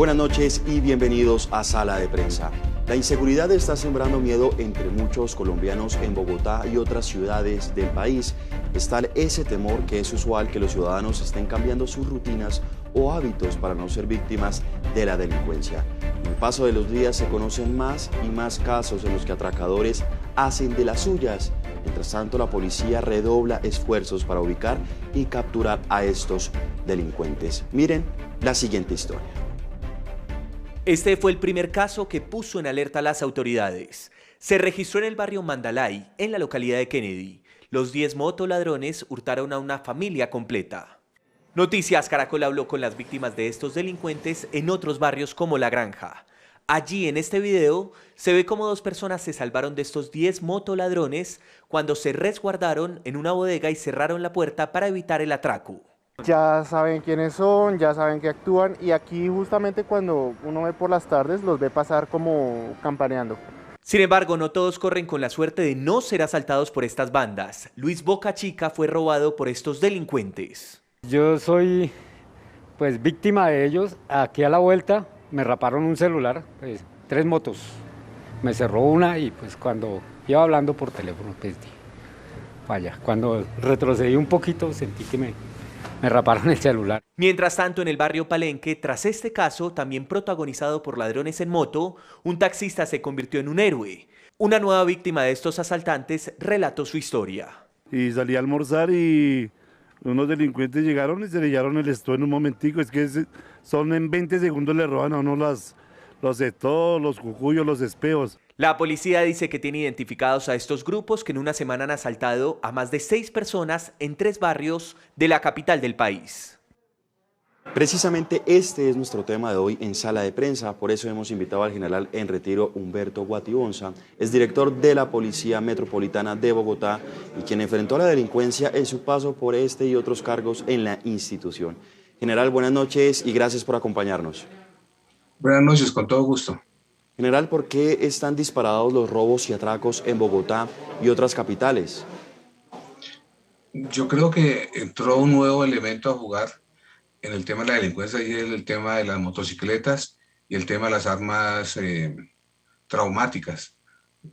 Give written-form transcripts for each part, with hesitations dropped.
Buenas noches y bienvenidos a Sala de Prensa. La inseguridad está sembrando miedo entre muchos colombianos en Bogotá y otras ciudades del país. Es tal ese temor que es usual que los ciudadanos estén cambiando sus rutinas o hábitos para no ser víctimas de la delincuencia. Con el paso de los días se conocen más y más casos en los que atracadores hacen de las suyas. Mientras tanto, la policía redobla esfuerzos para ubicar y capturar a estos delincuentes. Miren la siguiente historia. Este fue el primer caso que puso en alerta a las autoridades. Se registró en el barrio Mandalay, en la localidad de Kennedy. Los 10 motoladrones hurtaron a una familia completa. Noticias Caracol habló con las víctimas de estos delincuentes en otros barrios como La Granja. Allí en este video se ve cómo 2 personas se salvaron de estos 10 motoladrones cuando se resguardaron en una bodega y cerraron la puerta para evitar el atraco. Ya saben quiénes son, ya saben que actúan, y aquí justamente cuando uno ve por las tardes los ve pasar como campaneando. Sin embargo, no todos corren con la suerte de no ser asaltados por estas bandas. Luis Boca Chica fue robado por estos delincuentes. Yo soy pues víctima de ellos. Aquí a la vuelta me raparon un celular, 3 motos. Me cerró una y pues cuando iba hablando por teléfono, pues vaya, cuando retrocedí un poquito sentí que me raparon el celular. Mientras tanto, en el barrio Palenque, tras este caso, también protagonizado por ladrones en moto, un taxista se convirtió en un héroe. Una nueva víctima de estos asaltantes relató su historia. Y salí a almorzar y unos delincuentes llegaron y se le llevaron el esto en un momentico. Es que son en 20 segundos le roban a uno los setos, los cucuyos, los espejos. La policía dice que tiene identificados a estos grupos que en una semana han asaltado a más de 6 personas en 3 barrios de la capital del país. Precisamente este es nuestro tema de hoy en Sala de Prensa, por eso hemos invitado al general en retiro Humberto Guatibonza, es director de la Policía Metropolitana de Bogotá y quien enfrentó a la delincuencia en su paso por este y otros cargos en la institución. General, buenas noches y gracias por acompañarnos. Buenas noches, con todo gusto. General, ¿por qué están disparados los robos y atracos en Bogotá y otras capitales? Yo creo que entró un nuevo elemento a jugar en el tema de la delincuencia y es el tema de las motocicletas y el tema de las armas traumáticas.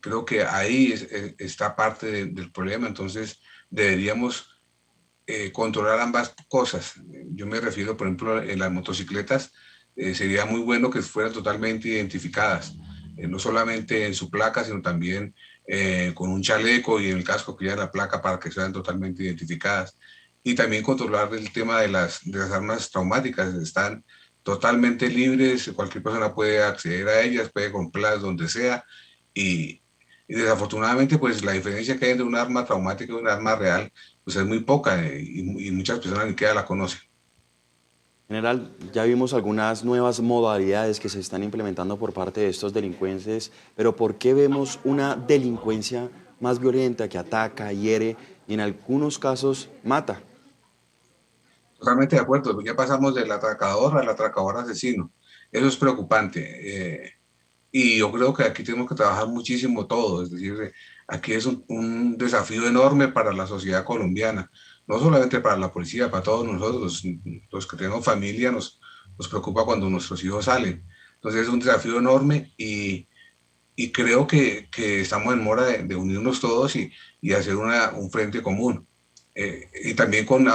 Creo que ahí está parte del problema, entonces deberíamos controlar ambas cosas. Yo me refiero, por ejemplo, en las motocicletas, sería muy bueno que fueran totalmente identificadas, no solamente en su placa, sino también con un chaleco y en el casco que lleva la placa para que sean totalmente identificadas. Y también controlar el tema de las armas traumáticas. Están totalmente libres, cualquier persona puede acceder a ellas, puede comprarlas donde sea. Y desafortunadamente, pues la diferencia que hay entre un arma traumática y un arma real, pues es muy poca y muchas personas ni siquiera la conocen. General, ya vimos algunas nuevas modalidades que se están implementando por parte de estos delincuentes, pero ¿por qué vemos una delincuencia más violenta que ataca, hiere y en algunos casos mata? Totalmente de acuerdo, ya pasamos del atracador al atracador asesino. Eso es preocupante. Y yo creo que aquí tenemos que trabajar muchísimo todo, es decir, aquí es un desafío enorme para la sociedad colombiana, no solamente para la policía, para todos nosotros, los que tenemos familia, nos preocupa cuando nuestros hijos salen. Entonces es un desafío enorme y creo que estamos en mora de unirnos todos y hacer un frente común. Y también con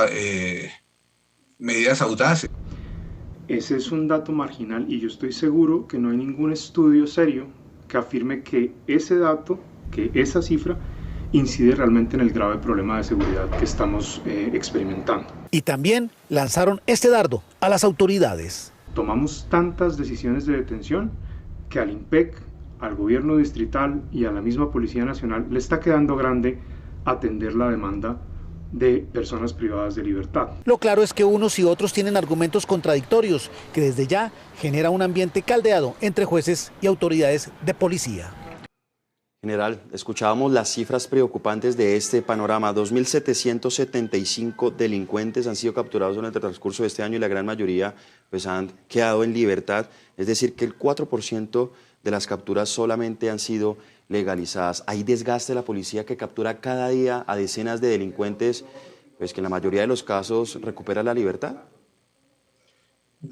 medidas audaces. Ese es un dato marginal y yo estoy seguro que no hay ningún estudio serio que afirme que ese dato, que esa cifra, incide realmente en el grave problema de seguridad que estamos experimentando. Y también lanzaron este dardo a las autoridades. Tomamos tantas decisiones de detención que al IMPEC, al gobierno distrital y a la misma Policía Nacional le está quedando grande atender la demanda de personas privadas de libertad. Lo claro es que unos y otros tienen argumentos contradictorios que desde ya genera un ambiente caldeado entre jueces y autoridades de policía. General, escuchábamos las cifras preocupantes de este panorama. 2.775 delincuentes han sido capturados durante el transcurso de este año y la gran mayoría pues, han quedado en libertad. Es decir, que el 4% de las capturas solamente han sido legalizadas. Hay desgaste de la policía que captura cada día a decenas de delincuentes, pues que en la mayoría de los casos recupera la libertad.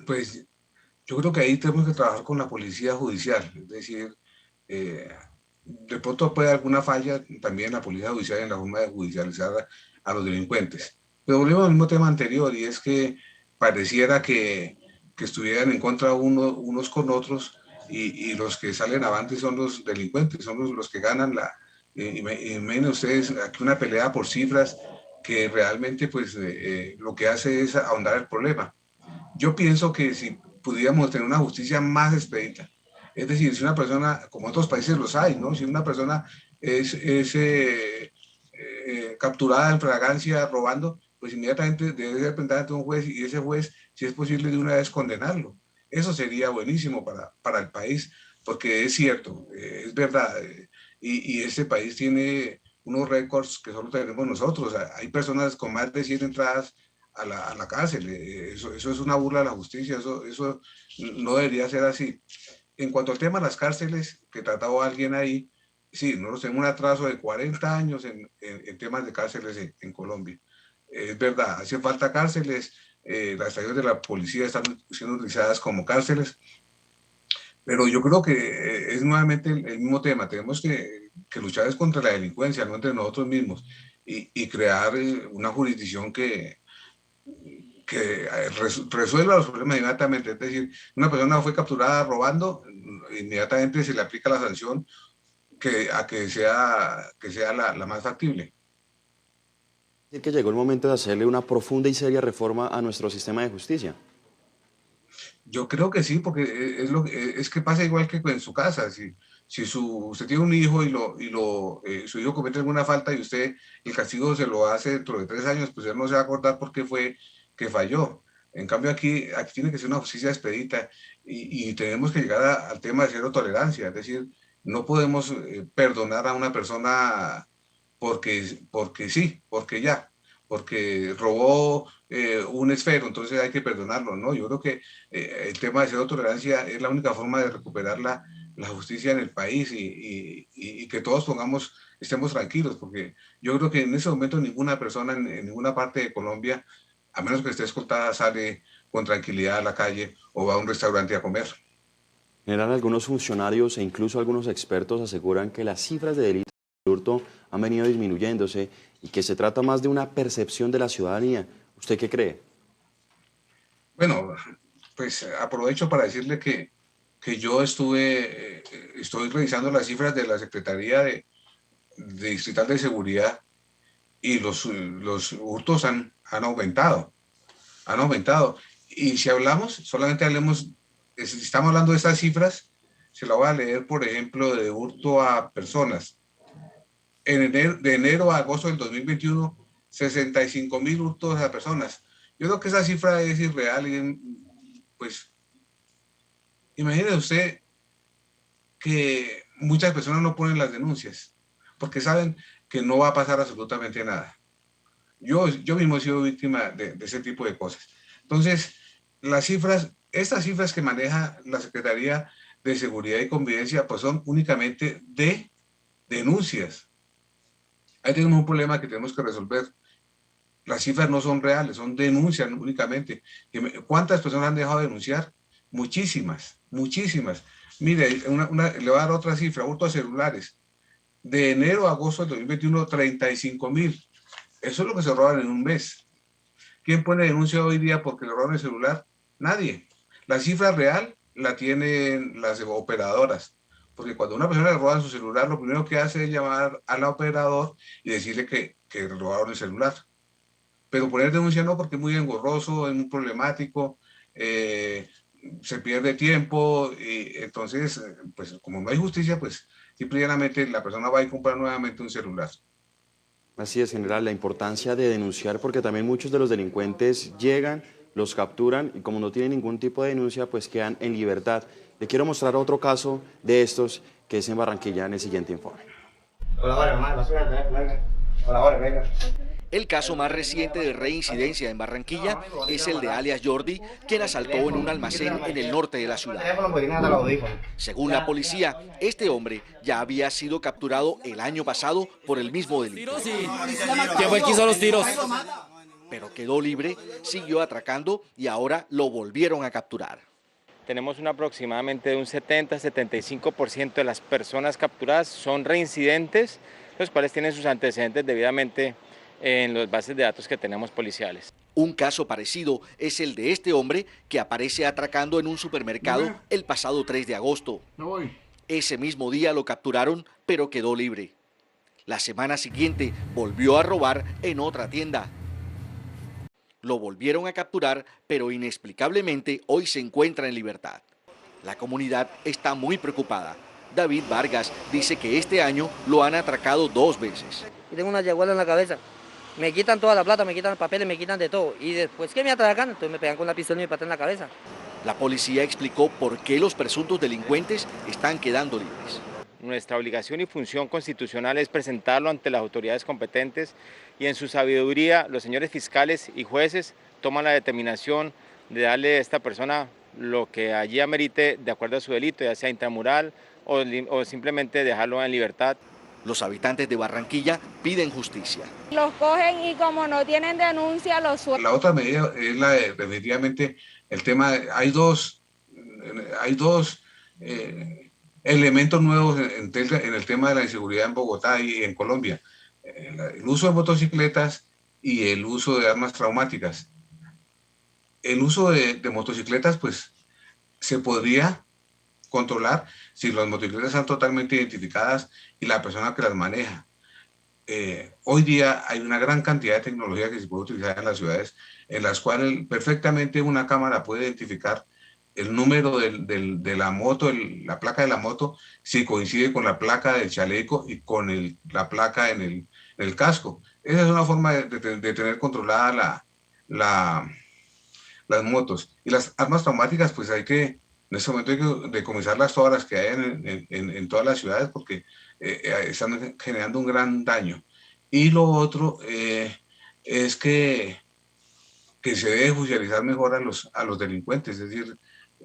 Pues Yo creo que ahí tenemos que trabajar con la policía judicial, es decir, de pronto puede haber alguna falla también en la policía judicial en la forma de judicializar a los delincuentes. Pero volvemos al mismo tema anterior, y es que pareciera que estuvieran en contra unos con otros, y los que salen avante son los delincuentes, son los que ganan la... Imaginen ustedes aquí una pelea por cifras que realmente pues lo que hace es ahondar el problema. Yo pienso que si pudiéramos tener una justicia más expedita, es decir, si una persona, como en otros países los hay, ¿no? Si una persona es capturada en fragancia robando, pues inmediatamente debe ser presentada ante un juez, y ese juez, si es posible, de una vez condenarlo. Eso sería buenísimo para el país, porque es cierto, es verdad, y este país tiene unos récords que solo tenemos nosotros. Hay personas con más de 100 entradas a la cárcel. Eso es una burla de la justicia, eso no debería ser así. En cuanto al tema de las cárceles, que trataba alguien ahí, sí, nosotros tenemos un atraso de 40 años en temas de cárceles en Colombia. Es verdad, hace falta cárceles, las estaciones de la policía están siendo utilizadas como cárceles, pero yo creo que es nuevamente el mismo tema. Tenemos que luchar es contra la delincuencia, no entre nosotros mismos, y crear una jurisdicción que resuelva los problemas inmediatamente. Es decir, una persona fue capturada robando, inmediatamente se le aplica la sanción que sea la más factible. Es que llegó el momento de hacerle una profunda y seria reforma a nuestro sistema de justicia. Yo creo que sí, porque es que pasa igual que en su casa. Si usted tiene un hijo y su hijo comete alguna falta, y usted el castigo se lo hace dentro de 3 años, pues él no se va a acordar por qué fue que falló. En cambio aquí tiene que ser una justicia expedita, y tenemos que llegar al tema de cero tolerancia. Es decir, no podemos perdonar a una persona porque sí, porque robó un esfero, entonces hay que perdonarlo, ¿no? Yo creo que el tema de cero tolerancia es la única forma de recuperar la justicia en el país, y que todos estemos tranquilos, porque yo creo que en ese momento ninguna persona en ninguna parte de Colombia, a menos que esté escoltada, sale con tranquilidad a la calle o va a un restaurante a comer. General, algunos funcionarios e incluso algunos expertos aseguran que las cifras de delitos de hurto han venido disminuyéndose y que se trata más de una percepción de la ciudadanía. ¿Usted qué cree? Bueno, pues aprovecho para decirle que yo estoy revisando las cifras de la Secretaría de Distrital de Seguridad, y los hurtos han aumentado. Y si hablamos, solamente si estamos hablando de estas cifras, se la voy a leer, por ejemplo, de hurto a personas. De enero a agosto del 2021, 65,000 hurtos a personas. Yo creo que esa cifra es irreal, y pues imagínese usted que muchas personas no ponen las denuncias porque saben que no va a pasar absolutamente nada. Yo mismo he sido víctima de ese tipo de cosas. Entonces, estas cifras que maneja la Secretaría de Seguridad y Convivencia, pues son únicamente de denuncias. Ahí tenemos un problema que tenemos que resolver. Las cifras no son reales, son denuncias únicamente. ¿Cuántas personas han dejado de denunciar? Muchísimas, muchísimas. Mire, le voy a dar otra cifra: hurto a celulares. De enero a agosto del 2021, 35,000. Eso es lo que se roban en un mes. ¿Quién pone denuncia hoy día porque le roban el celular? Nadie. La cifra real la tienen las operadoras, porque cuando a una persona le roban su celular, lo primero que hace es llamar al operador y decirle que le robaron el celular. Pero poner denuncia no, porque es muy engorroso, es muy problemático, se pierde tiempo, y entonces, pues como no hay justicia, pues simplemente la persona va a comprar nuevamente un celular. Así es, general, la importancia de denunciar, porque también muchos de los delincuentes llegan, los capturan, y como no tienen ningún tipo de denuncia, pues quedan en libertad. Le quiero mostrar otro caso de estos, que es en Barranquilla, en el siguiente informe. El caso más reciente de reincidencia en Barranquilla es el de alias Jordi, quien asaltó en un almacén en el norte de la ciudad. Según la policía, este hombre ya había sido capturado el año pasado por el mismo delito. ¿Quién fue el que hizo los tiros? Pero quedó libre, siguió atracando y ahora lo volvieron a capturar. tenemos aproximadamente de un 70-75% de las personas capturadas son reincidentes, los cuales tienen sus antecedentes debidamente en las bases de datos que tenemos policiales. Un caso parecido es el de este hombre que aparece atracando en un supermercado el pasado 3 de agosto. Ese mismo día lo capturaron, pero quedó libre. La semana siguiente volvió a robar en otra tienda. Lo volvieron a capturar, pero inexplicablemente hoy se encuentra en libertad. La comunidad está muy preocupada. David Vargas dice que este año lo han atracado 2 veces. Tengo una yaguala en la cabeza. Me quitan toda la plata, me quitan papeles, me quitan de todo. Y después que me atracan, entonces me pegan con la pistola y me patean en la cabeza. La policía explicó por qué los presuntos delincuentes están quedando libres. Nuestra obligación y función constitucional es presentarlo ante las autoridades competentes y en su sabiduría los señores fiscales y jueces toman la determinación de darle a esta persona lo que allí amerite de acuerdo a su delito, ya sea intramural o simplemente dejarlo en libertad. Los habitantes de Barranquilla piden justicia. Los cogen y como no tienen denuncia los sueltan. La otra medida es la de definitivamente el tema, hay dos elementos nuevos en el tema de la inseguridad en Bogotá y en Colombia. El uso de motocicletas y el uso de armas traumáticas. El uso de motocicletas pues se podría controlar si las motocicletas están totalmente identificadas y la persona que las maneja. Hoy día hay una gran cantidad de tecnología que se puede utilizar en las ciudades en las cuales perfectamente una cámara puede identificar el número de la moto, la placa de la moto, si coincide con la placa del chaleco y con la placa en el casco. Esa es una forma de tener controlada las motos. Y las armas traumáticas, pues en este momento hay que decomisarlas todas las que hay en todas las ciudades porque están generando un gran daño. Y lo otro es que se debe judicializar mejor a los delincuentes, es decir,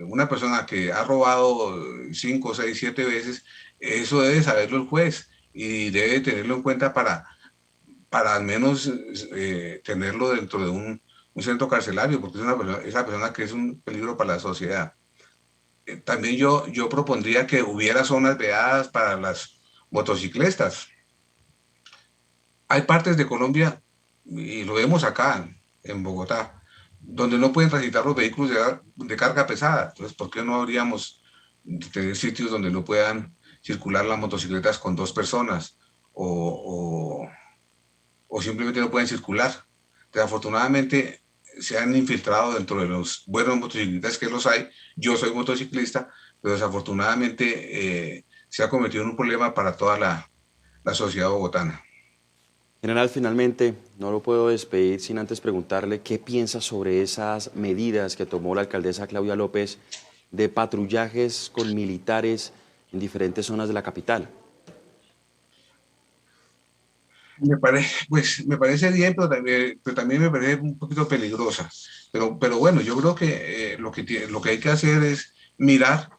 una persona que ha robado 5, 6, 7 veces, eso debe saberlo el juez y debe tenerlo en cuenta para al menos tenerlo dentro de un centro carcelario, porque es una persona que es un peligro para la sociedad. También yo propondría que hubiera zonas vedadas para las motocicletas. Hay partes de Colombia, y lo vemos acá en Bogotá, donde no pueden transitar los vehículos de carga pesada. Entonces, ¿por qué no habríamos de tener sitios donde no puedan circular las motocicletas con 2 personas o simplemente no pueden circular? Desafortunadamente se han infiltrado dentro de los buenos motociclistas, que los hay. Yo soy motociclista, pero desafortunadamente se ha convertido en un problema para toda la sociedad bogotana. General, finalmente, no lo puedo despedir sin antes preguntarle qué piensa sobre esas medidas que tomó la alcaldesa Claudia López de patrullajes con militares en diferentes zonas de la capital. Me parece bien, pero también me parece un poquito peligrosa. Pero bueno, yo creo que lo que hay que hacer es mirar.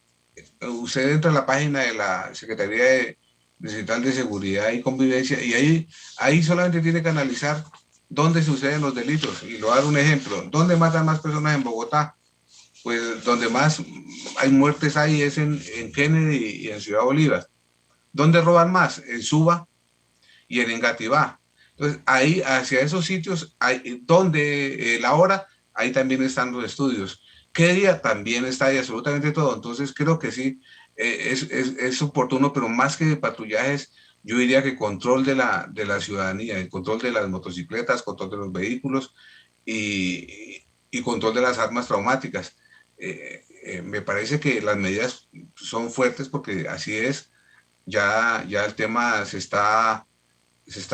Usted entra a la página de la Secretaría Distrital de Seguridad y Convivencia y ahí solamente tiene que analizar dónde suceden los delitos. Y le voy a dar un ejemplo. ¿Dónde matan más personas en Bogotá? Pues donde más hay muertes es en Kennedy y en Ciudad Bolívar. ¿Dónde roban más? En Suba y en Engativá. Entonces, ahí, hacia esos sitios, donde la hora, ahí también están los estudios. ¿Qué día? También está ahí absolutamente todo. Entonces, creo que sí, es oportuno, pero más que patrullajes, yo diría que control de la ciudadanía, el control de las motocicletas, control de los vehículos y control de las armas traumáticas. Me parece que las medidas son fuertes porque así es. Ya el tema se está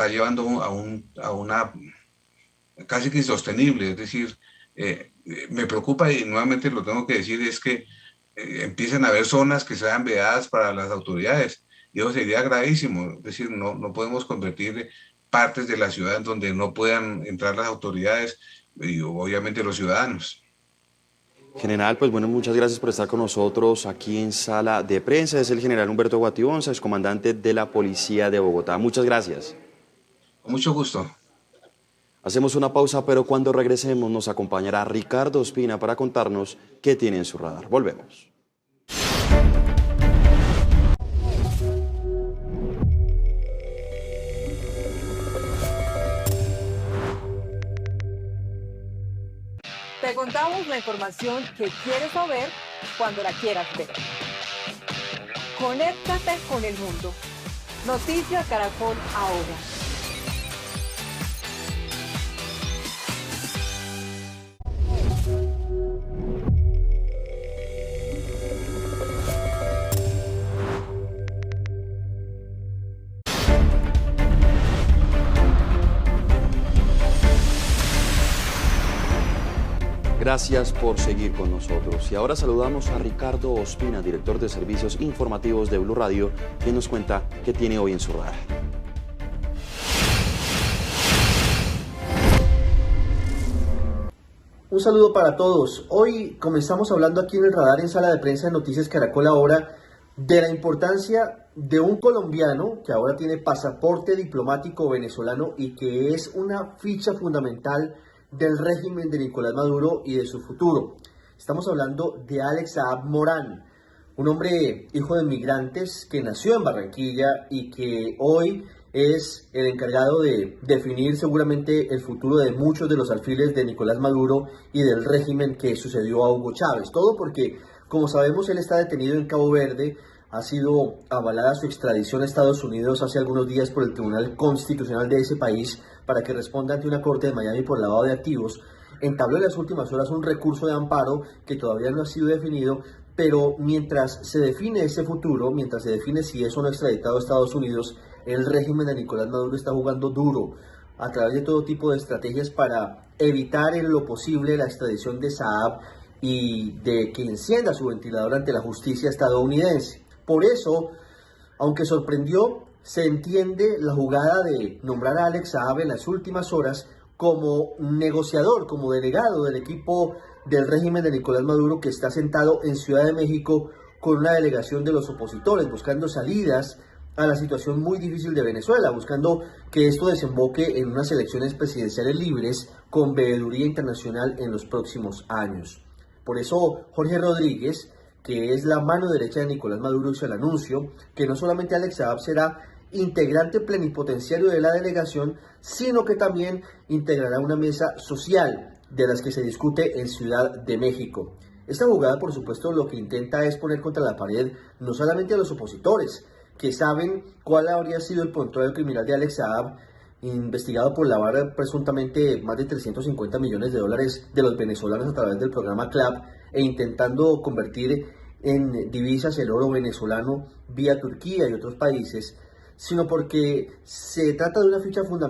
llevando a una casi que insostenible, es decir, me preocupa y nuevamente lo tengo que decir, es que empiecen a haber zonas que sean vedadas para las autoridades y eso sería gravísimo, es decir, no podemos convertir partes de la ciudad en donde no puedan entrar las autoridades y obviamente los ciudadanos. General, pues bueno, muchas gracias por estar con nosotros aquí en Sala de Prensa. Es el general Humberto Guatibonza, excomandante de la Policía de Bogotá. Muchas gracias. Con mucho gusto. Hacemos una pausa, pero cuando regresemos nos acompañará Ricardo Ospina para contarnos qué tiene en su radar. Volvemos. Te contamos la información que quieres saber cuando la quieras ver. Conéctate con el mundo. Noticias Caracol ahora. Gracias por seguir con nosotros. Y ahora saludamos a Ricardo Ospina, director de Servicios Informativos de Blue Radio, quien nos cuenta qué tiene hoy en su radar. Un saludo para todos. Hoy comenzamos hablando aquí en el radar en Sala de Prensa de Noticias Caracol ahora de la importancia de un colombiano que ahora tiene pasaporte diplomático venezolano y que es una ficha fundamental del régimen de Nicolás Maduro y de su futuro. Estamos hablando de Alex Saab Morán, un hombre hijo de migrantes que nació en Barranquilla y que hoy es el encargado de definir seguramente el futuro de muchos de los alfiles de Nicolás Maduro y del régimen que sucedió a Hugo Chávez. Todo porque, como sabemos, él está detenido en Cabo Verde. Ha sido avalada su extradición a Estados Unidos hace algunos días por el Tribunal Constitucional de ese país para que responda ante una corte de Miami por lavado de activos. Entabló en las últimas horas un recurso de amparo que todavía no ha sido definido, pero mientras se define ese futuro, mientras se define si es o no extraditado a Estados Unidos, el régimen de Nicolás Maduro está jugando duro a través de todo tipo de estrategias para evitar en lo posible la extradición de Saab y de que encienda su ventilador ante la justicia estadounidense. Por eso, aunque sorprendió, se entiende la jugada de nombrar a Alex Saab en las últimas horas como negociador, como delegado del equipo del régimen de Nicolás Maduro, que está sentado en Ciudad de México con una delegación de los opositores, buscando salidas a la situación muy difícil de Venezuela, buscando que esto desemboque en unas elecciones presidenciales libres con veeduría internacional en los próximos años. Por eso, Jorge Rodríguez, que es la mano derecha de Nicolás Maduro, hizo el anuncio que no solamente Alex Saab será integrante plenipotenciario de la delegación, sino que también integrará una mesa social de las que se discute en Ciudad de México. Esta jugada, por supuesto, lo que intenta es poner contra la pared no solamente a los opositores, que saben cuál habría sido el prontuario criminal de Alex Saab, investigado por lavar presuntamente más de 350 millones de dólares de los venezolanos a través del programa CLAP e intentando convertir en divisas el oro venezolano vía Turquía y otros países, sino porque se trata de una ficha fundamental